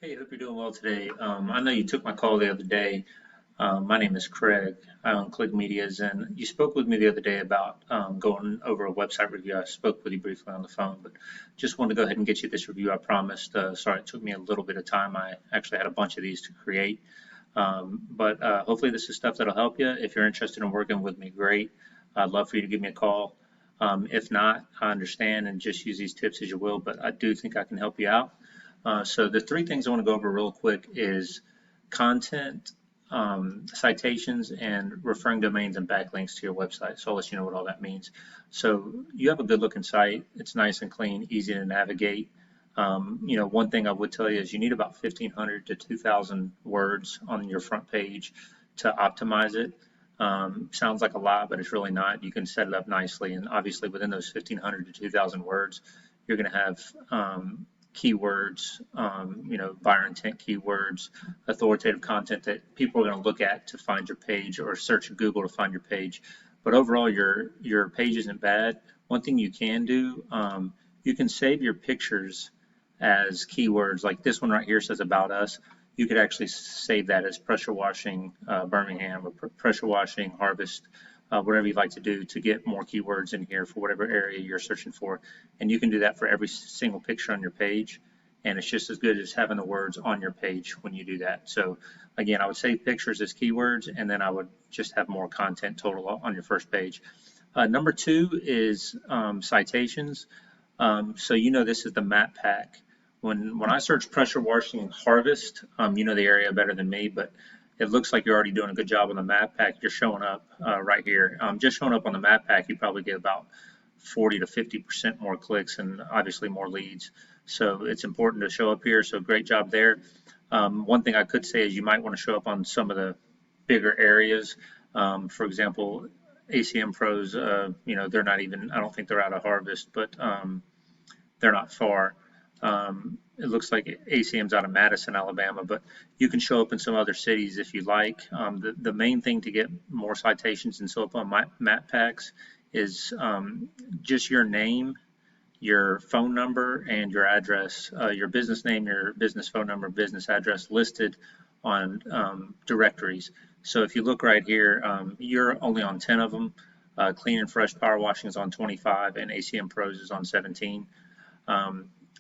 Hey, hope you're doing well today. I know you took my call the other day. My name is Craig. I own Click Medias, and you spoke with me the other day about going over a website review. I spoke with you briefly on the phone, but just wanted to go ahead and get you this review. I promised. Sorry, it took me a little bit of time. I actually had a bunch of these to create, but hopefully this is stuff that'll help you. If you're interested in working with me, great. I'd love for you to give me a call. If not, I understand and just use these tips as you will, but I do think I can help you out. So the three things I want to go over real quick is content, citations, and referring domains and backlinks to your website. So I'll let you know what all that means. So you have a good looking site. It's nice and clean, easy to navigate. One thing I would tell you is you need about 1,500 to 2,000 words on your front page to optimize it. Sounds like a lot, but it's really not. You can set it up nicely, and obviously within those 1,500 to 2,000 words, you're going to have keywords, buyer intent keywords, authoritative content that people are going to look at to find your page or search Google to find your page. But overall, your page isn't bad. One thing you can do, you can save your pictures as keywords. Like this one right here says about us. You could actually save that as pressure washing Birmingham or pressure washing harvest, whatever you'd like to do to get more keywords in here for whatever area you're searching for. And you can do that for every single picture on your page. And it's just as good as having the words on your page when you do that. So again, I would save pictures as keywords, and then I would just have more content total on your first page. Number two is citations. So this is the map pack. When I search pressure washing harvest, you know the area better than me, but it looks like you're already doing a good job on the map pack. You're showing up right here. Just showing up on the map pack, you probably get about 40 to 50% more clicks and obviously more leads. So it's important to show up here. So great job there. One thing I could say is you might want to show up on some of the bigger areas. For example, ACM pros, they're not even, I don't think they're out of harvest, but they're not far. It looks like ACM's out of Madison, Alabama, but you can show up in some other cities if you like. The main thing to get more citations and show up on map packs is just your name, your phone number, and your address, your business name, your business phone number, business address listed on directories. So if you look right here, you're only on 10 of them. Clean and Fresh Power Washing is on 25, and ACM Pros is on 17.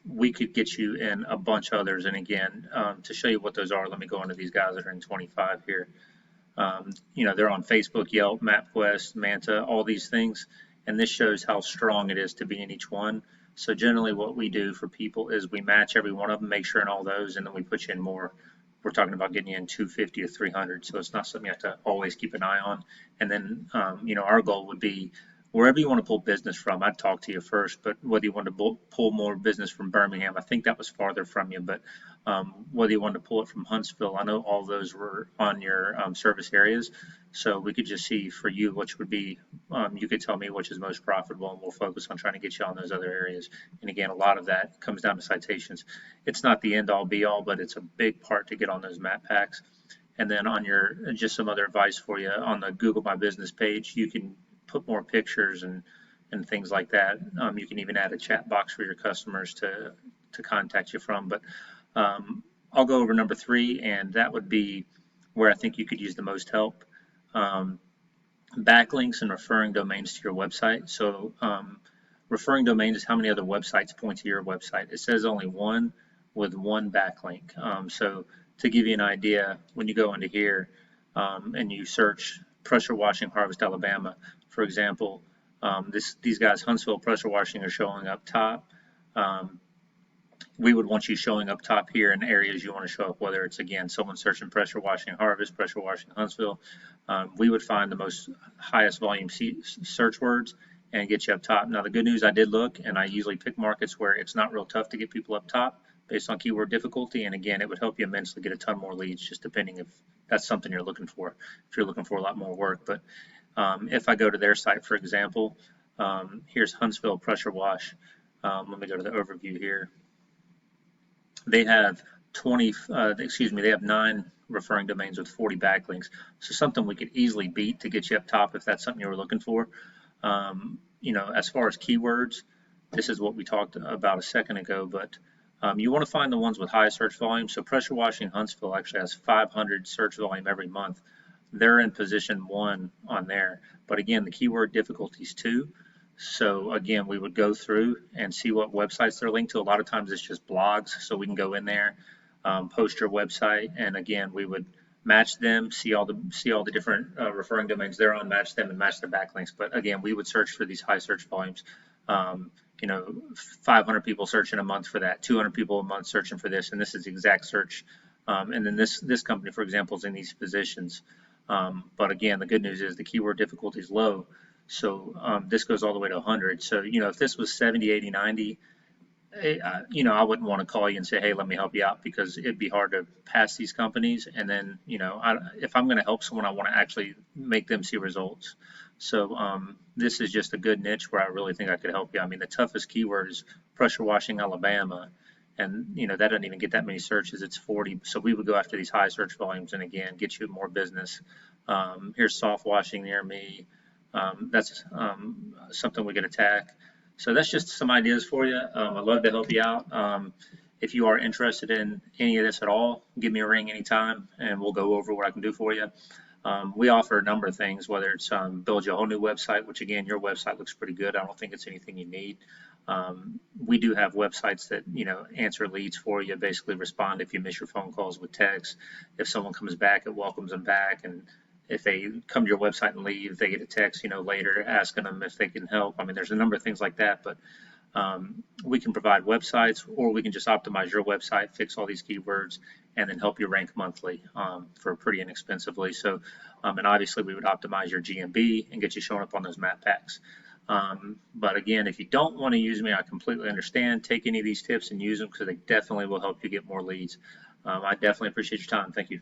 We could get you in a bunch of others. And again, to show you what those are, let me go into these guys that are in 25 here. They're on Facebook, Yelp, MapQuest, Manta, all these things. And this shows how strong it is to be in each one. So generally what we do for people is we match every one of them, make sure in all those, and then we put you in more. We're talking about getting you in 250 or 300. So it's not something you have to always keep an eye on. And then, our goal would be wherever you want to pull business from, I'd talk to you first, but whether you want to pull more business from Birmingham, I think that was farther from you, but whether you want to pull it from Huntsville, I know all those were on your service areas, so we could just see for you which would be, you could tell me which is most profitable, and we'll focus on trying to get you on those other areas. And again, a lot of that comes down to citations. It's not the end all be all, but it's a big part to get on those map packs. And then on just some other advice for you, on the Google My Business page, you can put more pictures and things like that. You can even add a chat box for your customers to contact you from. But I'll go over number three, and that would be where I think you could use the most help. Backlinks and referring domains to your website. So referring domains is how many other websites point to your website. It says only one with one backlink. So to give you an idea, when you go into here and you search pressure washing harvest Alabama, for example, these guys Huntsville pressure washing are showing up top. We would want you showing up top here in areas you want to show up, whether it's again someone searching pressure washing harvest, pressure washing Huntsville. We would find the highest volume search words and get you up top. Now the good news, I did look, and I usually pick markets where it's not real tough to get people up top based on keyword difficulty, and again, it would help you immensely get a ton more leads, just depending if that's something you're looking for, if you're looking for a lot more work. But if I go to their site, for example, here's Huntsville pressure wash. Let me go to the overview here. They have they have 9 referring domains with 40 backlinks. So something we could easily beat to get you up top if that's something you were looking for. As far as keywords, this is what we talked about a second ago, but You want to find the ones with high search volume. So Pressure Washing Huntsville actually has 500 search volume every month. They're in position 1 on there. But again, the keyword difficulty is 2. So again, we would go through and see what websites they're linked to. A lot of times it's just blogs, so we can go in there, post your website, and again, we would match them, see all the different referring domains they're on, match them, and match the backlinks. But again, we would search for these high search volumes. You know, 500 people searching a month for that, 200 people a month searching for this, and this is the exact search. And then this company, for example, is in these positions. But again, the good news is the keyword difficulty is low. So this goes all the way to 100. So, you know, if this was 70, 80, 90, you know, I wouldn't want to call you and say, hey, let me help you out, because it'd be hard to pass these companies. And then, you know, if I'm going to help someone, I want to actually make them see results. So this is just a good niche where I really think I could help you. I mean, the toughest keyword is pressure washing Alabama. And, you know, that doesn't even get that many searches. It's 40. So we would go after these high search volumes and, again, get you more business. Here's soft washing near me. That's something we could attack. So that's just some ideas for you. I'd love to help you out. If you are interested in any of this at all, give me a ring anytime and we'll go over what I can do for you. We offer a number of things, whether it's build you a whole new website, which again, your website looks pretty good. I don't think it's anything you need. We do have websites that, you know, answer leads for you, basically respond if you miss your phone calls with text. If someone comes back, it welcomes them back. And if they come to your website and leave, they get a text, you know, later asking them if they can help. I mean, there's a number of things like that, but we can provide websites, or we can just optimize your website, fix all these keywords, and then help you rank monthly for pretty inexpensively. So, and obviously we would optimize your GMB and get you showing up on those map packs. But again, if you don't want to use me, I completely understand. Take any of these tips and use them, because they definitely will help you get more leads. I definitely appreciate your time. Thank you.